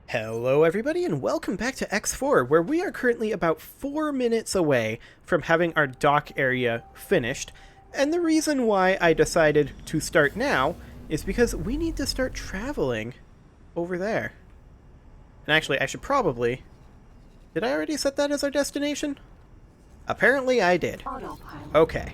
Hello everybody and welcome back to X4, where we are currently about 4 minutes away from having our dock area finished. And the reason why I decided to start now is because we need to start traveling over there. And actually, I should probably... Did I already set that as our destination? Apparently I did. Okay.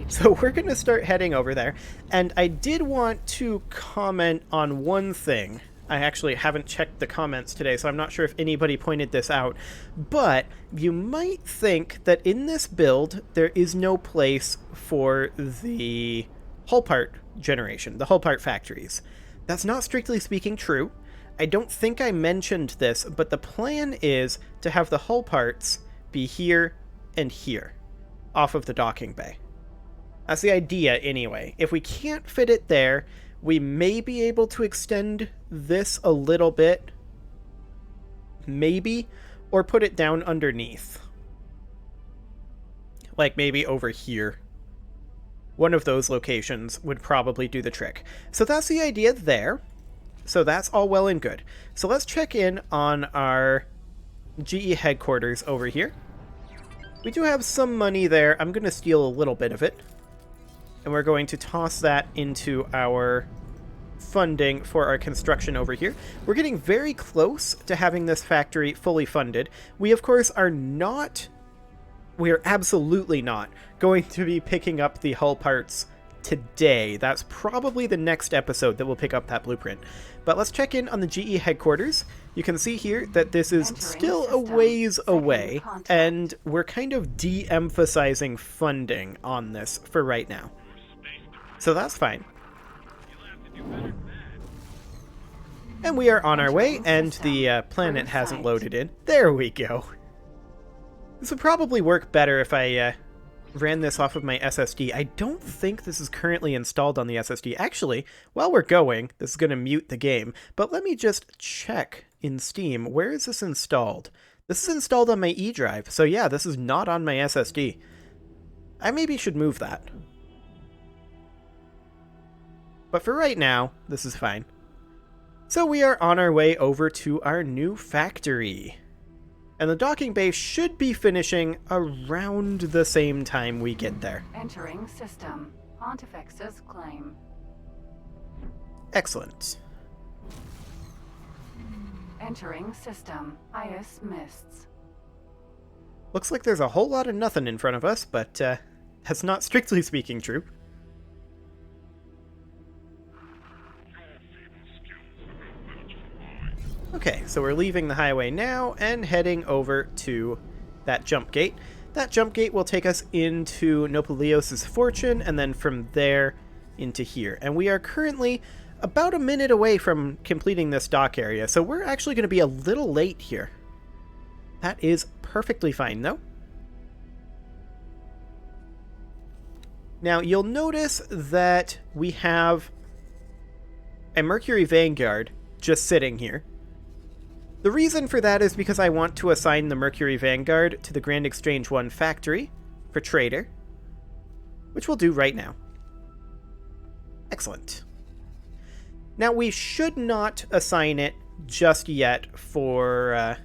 So we're going to start heading over there. And I did want to comment on one thing. I actually haven't checked the comments today, so I'm not sure if anybody pointed this out. But you might think that in this build, there is no place for the hull part generation, the hull part factories. That's not strictly speaking true. I don't think I mentioned this, but the plan is to have the hull parts be here and here, off of the docking bay. That's the idea anyway. If we can't fit it there, we may be able to extend this a little bit, maybe, or put it down underneath. Like maybe over here. One of those locations would probably do the trick. So that's the idea there. So that's all well and good. So let's check in on our GE headquarters over here. We do have some money there. I'm going to steal a little bit of it. And we're going to toss that into our funding for our construction over here. We're getting very close to having this factory fully funded. We, of course, are absolutely not going to be picking up the hull parts today. That's probably the next episode that we'll pick up that blueprint. But let's check in on the GE headquarters. You can see here that this is still a ways away, and we're kind of de-emphasizing funding on this for right now. So that's fine. And we are on our way, and the planet hasn't loaded in. There we go. This would probably work better if I ran this off of my SSD. I don't think this is currently installed on the SSD. Actually, while we're going, this is going to mute the game, but let me just check in Steam. Where is this installed? This is installed on my E drive, so yeah, this is not on my SSD. I maybe should move that. But for right now, this is fine. So we are on our way over to our new factory. And the docking bay should be finishing around the same time we get there. Entering system. Pontifex's claim. Excellent. Entering system. Ice mists. Looks like there's a whole lot of nothing in front of us, but that's not strictly speaking true. Okay, so we're leaving the highway now and heading over to that jump gate. That jump gate will take us into Nopalios' fortune, and then from there into here. And we are currently about a minute away from completing this dock area, so we're actually going to be a little late here. That is perfectly fine, though. Now, you'll notice that we have a Mercury Vanguard just sitting here. The reason for that is because I want to assign the Mercury Vanguard to the Grand Exchange 1 factory for trader, which we'll do right now. Excellent. Now, we should not assign it just yet for...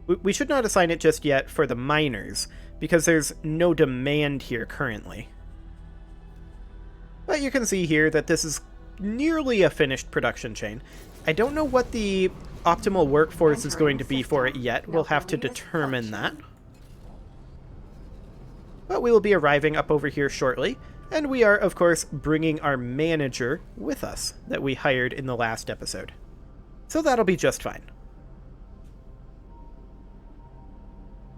we should not assign it just yet for the miners, because there's no demand here currently. But you can see here that this is nearly a finished production chain. I don't know what the optimal workforce is going to be for it yet. We'll have to determine that. But we will be arriving up over here shortly, and we are, of course, bringing our manager with us that we hired in the last episode. So that'll be just fine.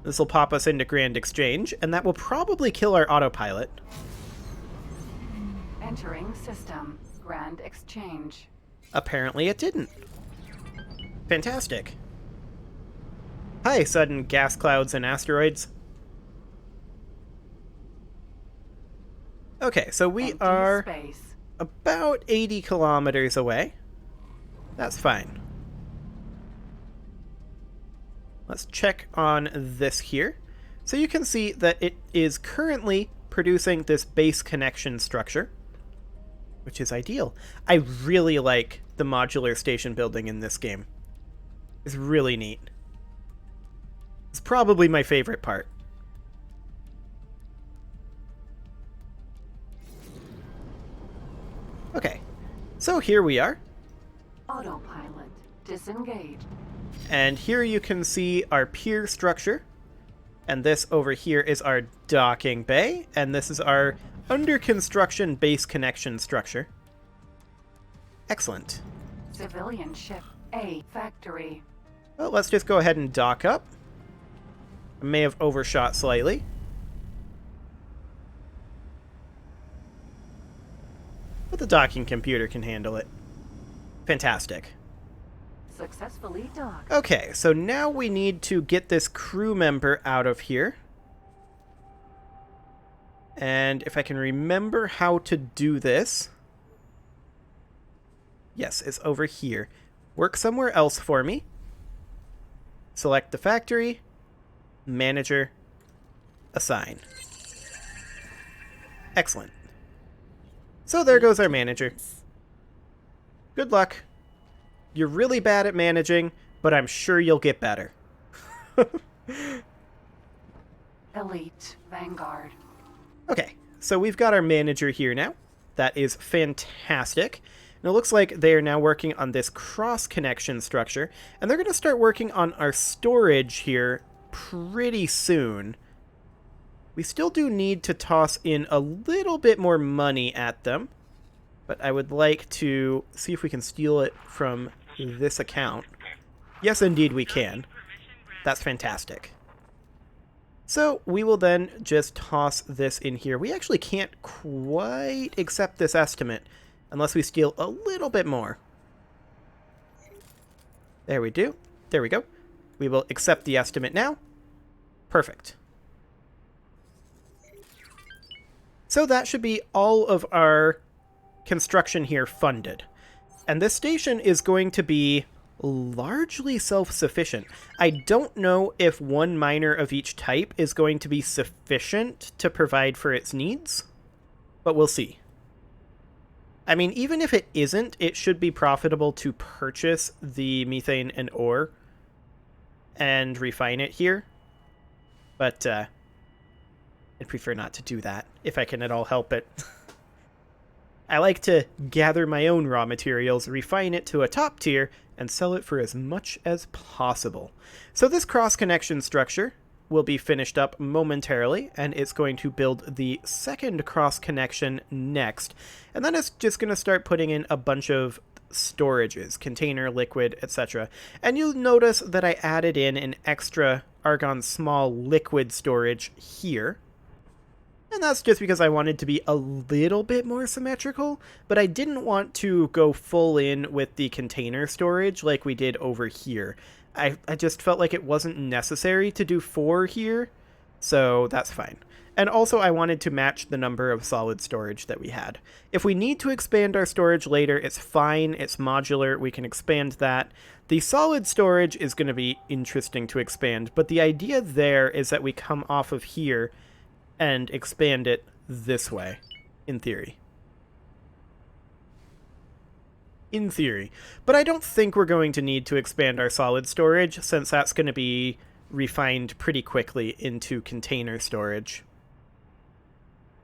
This will pop us into Grand Exchange, and that will probably kill our autopilot. Entering system. Grand Exchange. Apparently it didn't. Fantastic. Hi, sudden gas clouds and asteroids. Okay, so we are about 80 kilometers away. That's fine. Let's check on this here. So you can see that it is currently producing this base connection structure, which is ideal. I really like the modular station building in this game. It's really neat. It's probably my favorite part. Okay, so here we are. Autopilot disengaged. And here you can see our pier structure. And this over here is our docking bay. And this is our under construction base connection structure. Excellent. Civilian ship A factory. Well, let's just go ahead and dock up. I may have overshot slightly. But the docking computer can handle it. Fantastic. Successfully docked. Okay, so now we need to get this crew member out of here. And if I can remember how to do this... Yes, it's over here. Work somewhere else for me. Select the factory. Manager. Assign. Excellent. So there goes our manager. Good luck. You're really bad at managing, but I'm sure you'll get better. Elite Vanguard. Okay, so we've got our manager here now. That is fantastic. And it looks like they are now working on this cross-connection structure, and they're going to start working on our storage here pretty soon. We still do need to toss in a little bit more money at them, but I would like to see if we can steal it from this account. Yes, indeed we can. That's fantastic. So we will then just toss this in here. We actually can't quite accept this estimate unless we steal a little bit more. There we do. There we go. We will accept the estimate now. Perfect. So that should be all of our construction here funded. And this station is going to be largely self-sufficient. I don't know if one miner of each type is going to be sufficient to provide for its needs, but we'll see. I mean, even if it isn't, it should be profitable to purchase the methane and ore and refine it here. But I'd prefer not to do that, if I can at all help it. I like to gather my own raw materials, refine it to a top tier, and sell it for as much as possible. So this cross-connection structure will be finished up momentarily, and it's going to build the second cross-connection next. And then it's just going to start putting in a bunch of storages, container, liquid, etc. And you'll notice that I added in an extra argon small liquid storage here. And that's just because I wanted to be a little bit more symmetrical, but I didn't want to go full in with the container storage like we did over here. I just felt like it wasn't necessary to do 4 here, so that's fine. And also I wanted to match the number of solid storage that we had. If we need to expand our storage later, it's fine, it's modular, we can expand that. The solid storage is going to be interesting to expand, but the idea there is that we come off of here and expand it this way, in theory. In theory. But I don't think we're going to need to expand our solid storage, since that's going to be refined pretty quickly into container storage.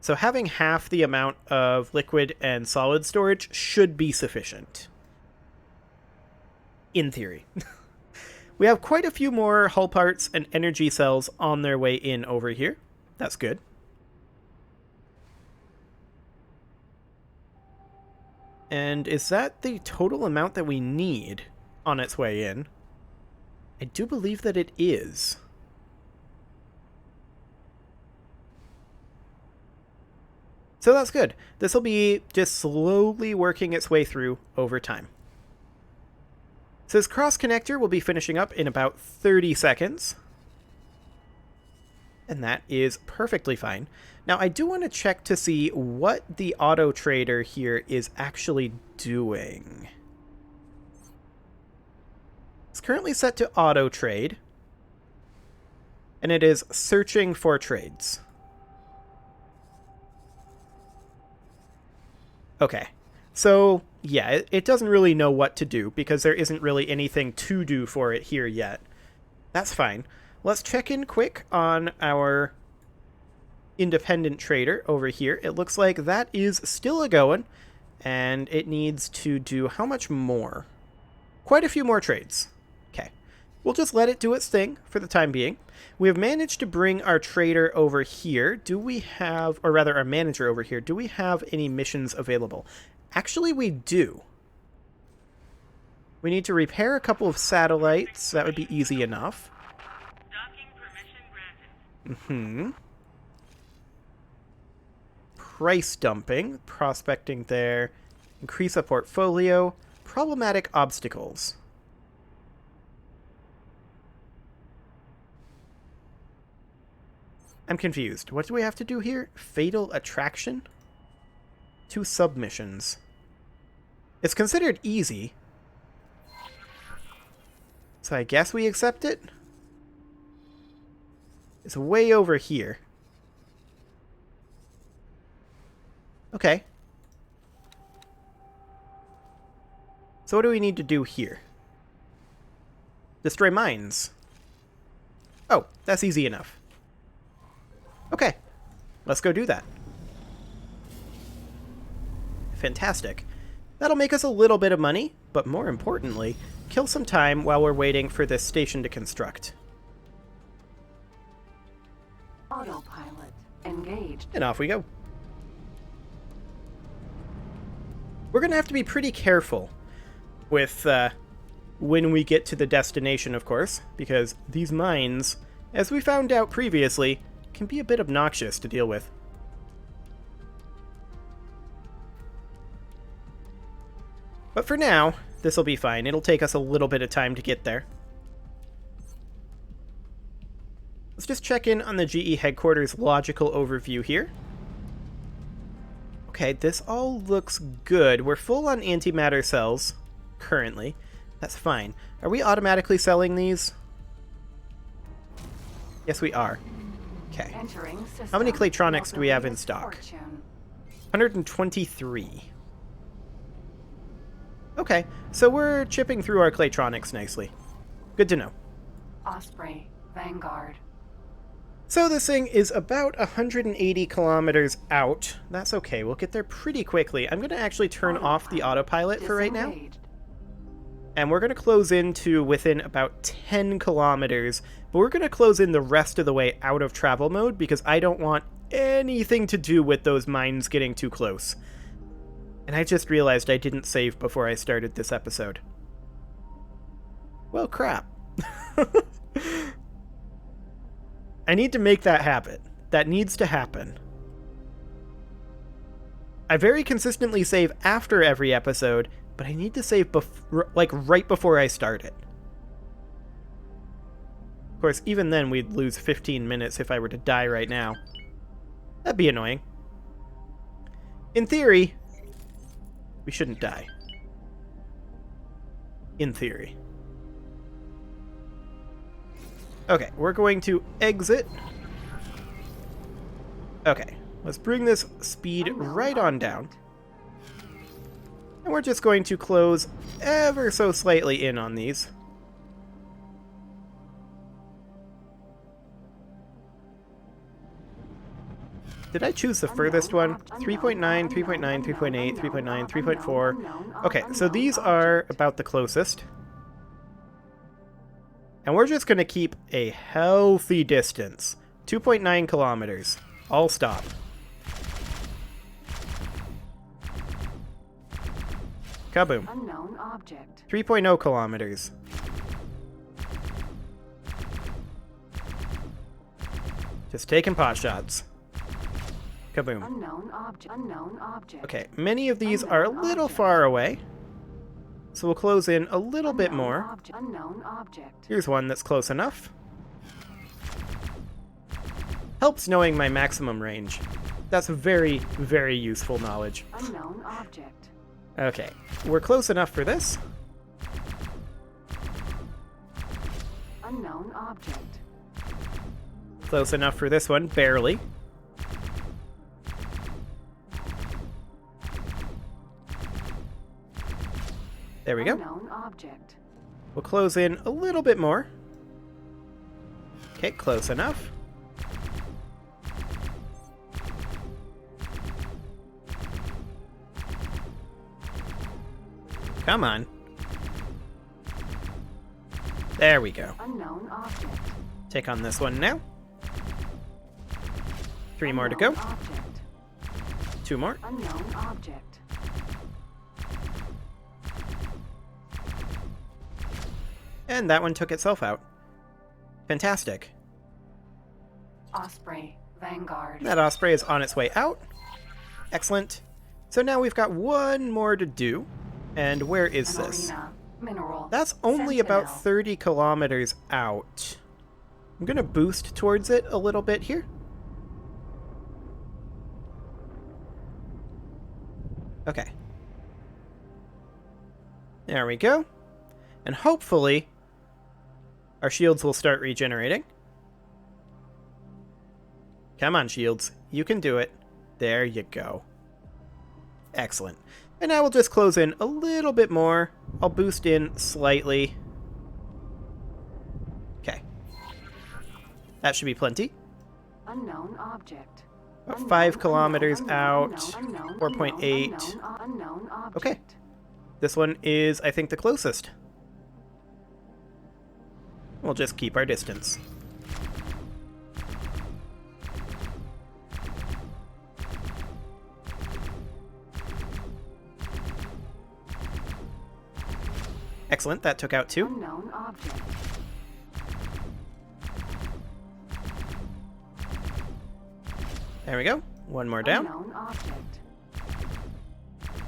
So having half the amount of liquid and solid storage should be sufficient. In theory. We have quite a few more hull parts and energy cells on their way in over here. That's good. And is that the total amount that we need on its way in? I do believe that it is. So that's good. This will be just slowly working its way through over time. So this cross connector will be finishing up in about 30 seconds. And that is perfectly fine. Now, I do want to check to see what the auto trader here is actually doing. It's currently set to auto trade, and it is searching for trades. Okay, so yeah, it doesn't really know what to do because there isn't really anything to do for it here yet. That's fine. Let's check in quick on our independent trader over here. It looks like that is still a-going, and it needs to do how much more? Quite a few more trades. Okay. We'll just let it do its thing for the time being. We have managed to bring our trader over here. Do we have, or rather our manager over here, do we have any missions available? Actually, we do. We need to repair a couple of satellites. That would be easy enough. Docking permission granted. Price dumping, prospecting there, increase a portfolio, problematic obstacles. I'm confused. What do we have to do here? Fatal attraction? 2 submissions. It's considered easy. So I guess we accept it? It's way over here. Okay. So what do we need to do here? Destroy mines. Oh, that's easy enough. Okay. Let's go do that. Fantastic. That'll make us a little bit of money, but more importantly, kill some time while we're waiting for this station to construct. Autopilot engaged. And off we go. We're going to have to be pretty careful with when we get to the destination, of course, because these mines, as we found out previously, can be a bit obnoxious to deal with. But for now, this will be fine. It'll take us a little bit of time to get there. Let's just check in on the GE headquarters logical overview here. Okay, this all looks good. We're full on antimatter cells currently. That's fine. Are we automatically selling these? Yes, we are. Okay. How many Claytronics do we have in stock? 123. Okay, so we're chipping through our Claytronics nicely. Good to know. Osprey, Vanguard. So this thing is about 180 kilometers out. That's okay, we'll get there pretty quickly. I'm going to actually turn off the autopilot for right now. And we're going to close into within about 10 kilometers. But we're going to close in the rest of the way out of travel mode because I don't want anything to do with those mines getting too close. And I just realized I didn't save before I started this episode. Well, crap. I need to make that happen. That needs to happen. I very consistently save after every episode, but I need to save like right before I start it. Of course, even then we'd lose 15 minutes if I were to die right now. That'd be annoying. In theory, we shouldn't die. In theory. Okay, we're going to exit. Okay, let's bring this speed right on down. And we're just going to close ever so slightly in on these. Did I choose the furthest one? 3.9, 3.9, 3.8, 3.9, 3.4. Okay, so these are about the closest. And we're just going to keep a healthy distance. 2.9 kilometers. I'll stop. Kaboom. Unknown object. 3.0 kilometers. Just taking pot shots. Kaboom. Unknown object. Unknown object. Okay, many of these are a little far away. So we'll close in a little bit more. Unknown object. Here's one that's close enough. Helps knowing my maximum range. That's very, very useful knowledge. Unknown object. Okay, we're close enough for this. Unknown object. Close enough for this one, barely. There we go. Unknown object. We'll close in a little bit more. Okay, close enough. Come on. There we go. Unknown object. Take on this one now. 3 more to go. Unknown object. 2 more. Unknown object. And that one took itself out. Fantastic. Osprey. Vanguard. That Osprey is on its way out. Excellent. So now we've got one more to do. And where is An this? arena. Mineral. That's only about Sentinel. 30 kilometers out. I'm going to boost towards it a little bit here. Okay. There we go. And hopefully, our shields will start regenerating. Come on, shields. You can do it. There you go. Excellent. And now we'll just close in a little bit more. I'll boost in slightly. Okay. That should be plenty. Unknown object. About Unknown, 5 kilometers unknown, out. unknown, 4.8. unknown object. Okay. This one is, I think, the closest. We'll just keep our distance. Excellent, that took out 2. Unknown object. There we go. 1 more down. Unknown object.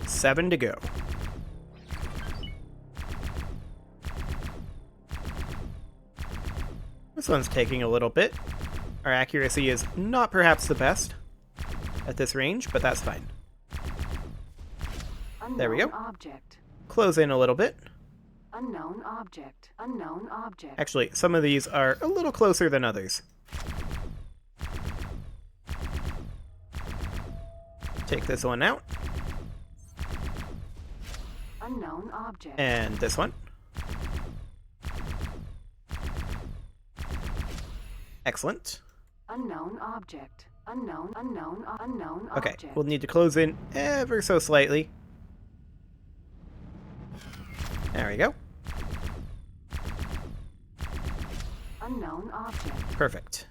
7 to go. This one's taking a little bit. Our accuracy is not perhaps the best at this range, but that's fine. There we go. Unknown object. Close in a little bit. Unknown object. Unknown object. Actually, some of these are a little closer than others. Take this one out. Unknown object. And this one. Excellent. Unknown object. Unknown Okay, object. we'll need to close in ever so slightly. There we go. Unknown object. Perfect.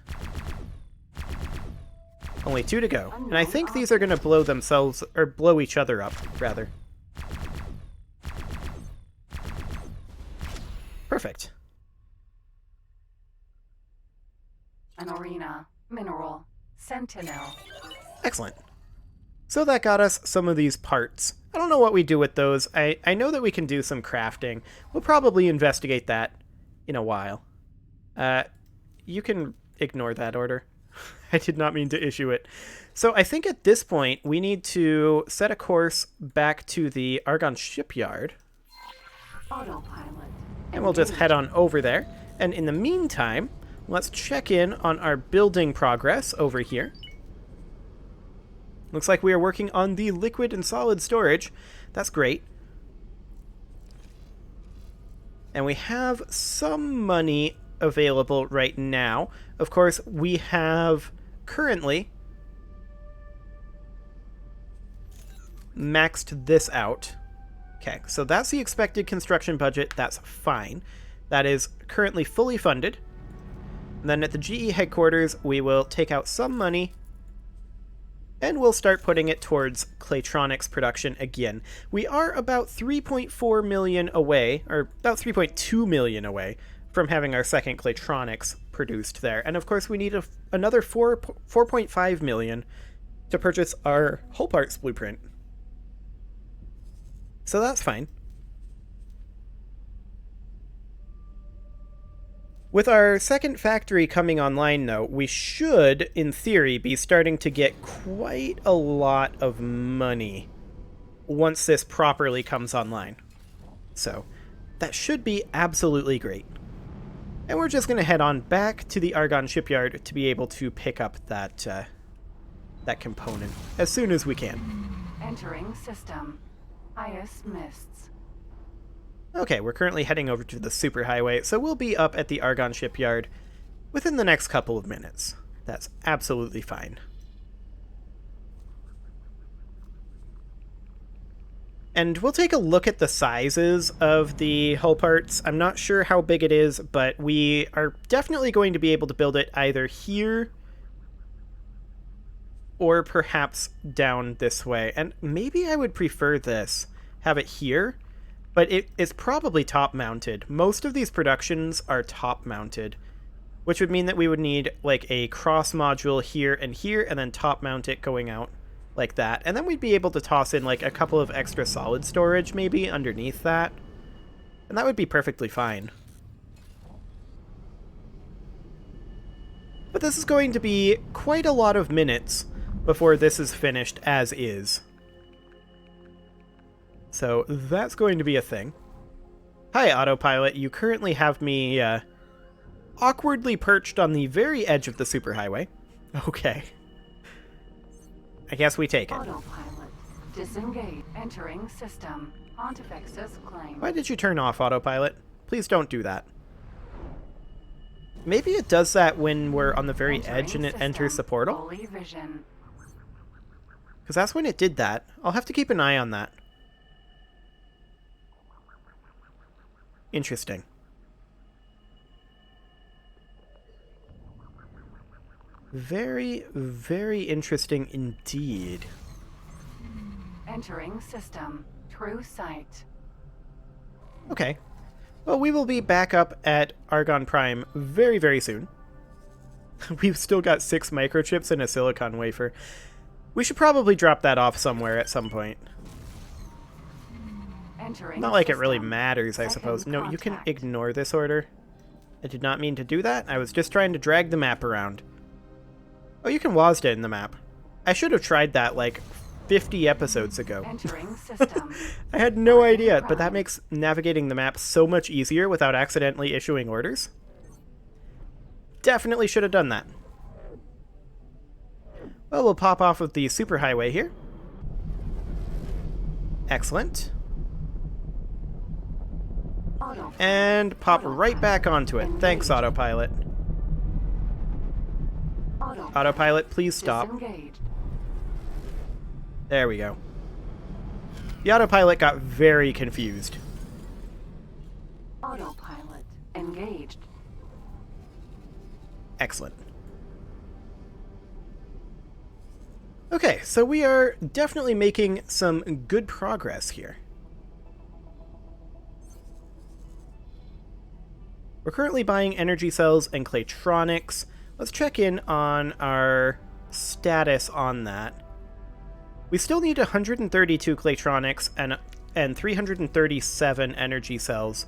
Only 2 to go. And I think these are going to blow themselves, or blow each other up, rather. Perfect. An arena. Mineral. Sentinel. Excellent. So that got us some of these parts. I don't know what we do with those. I know that we can do some crafting. We'll probably investigate that in a while. You can ignore that order. I did not mean to issue it. So I think at this point, we need to set a course back to the Argon Shipyard. Autopilot. And we'll just head on over there. And in the meantime, let's check in on our building progress over here. Looks like we are working on the liquid and solid storage. That's great. And we have some money available right now. Of course, we have currently maxed this out. Okay, so that's the expected construction budget. That's fine. That is currently fully funded. And then at the GE headquarters, we will take out some money and we'll start putting it towards Claytronics production again. We are about 3.4 million away, or about 3.2 million away from having our second Claytronics produced there. And of course, we need another 4.5 million to purchase our whole parts blueprint. So that's fine. With our second factory coming online, though, we should, in theory, be starting to get quite a lot of money once this properly comes online. So, that should be absolutely great. And we're just going to head on back to the Argon Shipyard to be able to pick up that, that component as soon as we can. Entering system. Ice mists. Okay, we're currently heading over to the superhighway, so we'll be up at the Argon Shipyard within the next couple of minutes. That's absolutely fine. And we'll take a look at the sizes of the hull parts. I'm not sure how big it is, but we are definitely going to be able to build it either here or perhaps down this way. And maybe I would prefer this, have it here, but it is probably top-mounted. Most of these productions are top-mounted, which would mean that we would need like a cross module here, and then top-mount it going out like that. And then we'd be able to toss in like a couple of extra solid storage maybe underneath that. And that would be perfectly fine. But this is going to be quite a lot of minutes before this is finished as is. So that's going to be a thing. Hi, autopilot. You currently have me awkwardly perched on the very edge of the superhighway. Okay. I guess we take it. Autopilot. Disengage. Entering system. Pontifexus claim. Why did you turn off autopilot? Please don't do that. Maybe it does that when we're on the very edge and it enters the portal? Fully vision. Because that's when it did that. I'll have to keep an eye on that. Interesting. Very, very interesting indeed. Entering system. True sight. Okay. Well, we will be back up at Argon Prime very, very soon. We've still got 6 microchips and a silicon wafer. We should probably drop that off somewhere at some point. Entering Not like it really system. matters, I Second suppose. No, you can contact. ignore this order. I did not mean to do that. I was just trying to drag the map around. Oh, you can WASD in the map. I should have tried that like 50 episodes ago. Entering system. I had no idea, but that makes navigating the map so much easier without accidentally issuing orders. Definitely should have done that. Well, we'll pop off of the superhighway here. Excellent. Autopilot. And pop right back onto it. Thanks, autopilot. Autopilot, please stop. Disengaged. There we go. The autopilot got very confused. Autopilot. Engaged. Excellent. Okay, so we are definitely making some good progress here. We're currently buying energy cells and claytronics. Let's check in on our status on that. We still need 132 claytronics and 337 energy cells.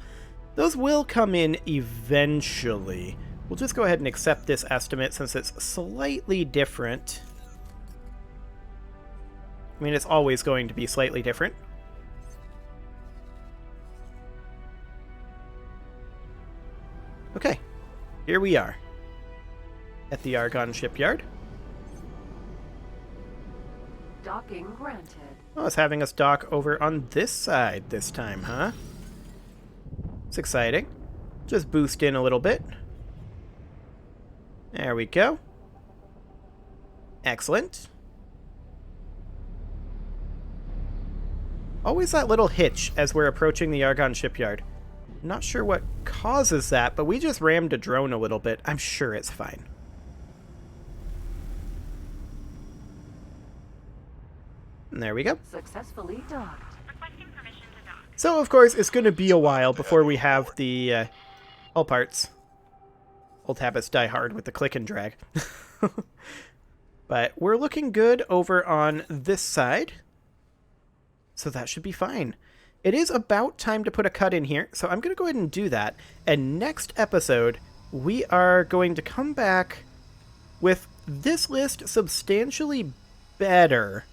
Those will come in eventually. We'll just go ahead and accept this estimate since it's slightly different. I mean, it's always going to be slightly different. Okay, here we are at the Argon Shipyard. Docking granted. Oh, it's having us dock over on this side this time, huh? It's exciting. Just boost in a little bit. There we go. Excellent. Always that little hitch as we're approaching the Argon Shipyard. Not sure what causes that, but we just rammed a drone a little bit. I'm sure it's fine. And there we go. Successfully docked. Requesting permission to dock. So, of course, it's going to be a while before we have the all parts. Old habits die hard with the click and drag. But we're looking good over on this side. So that should be fine. It is about time to put a cut in here, so I'm going to go ahead and do that. And next episode, we are going to come back with this list substantially better.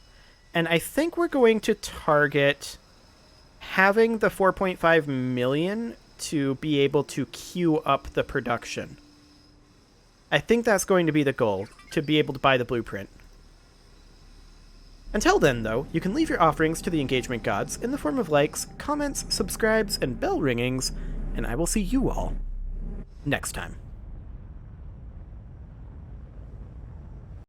And I think we're going to target having the 4.5 million to be able to queue up the production. I think that's going to be the goal, to be able to buy the blueprint. Until then, though, you can leave your offerings to the engagement gods in the form of likes, comments, subscribes, and bell ringings, and I will see you all next time.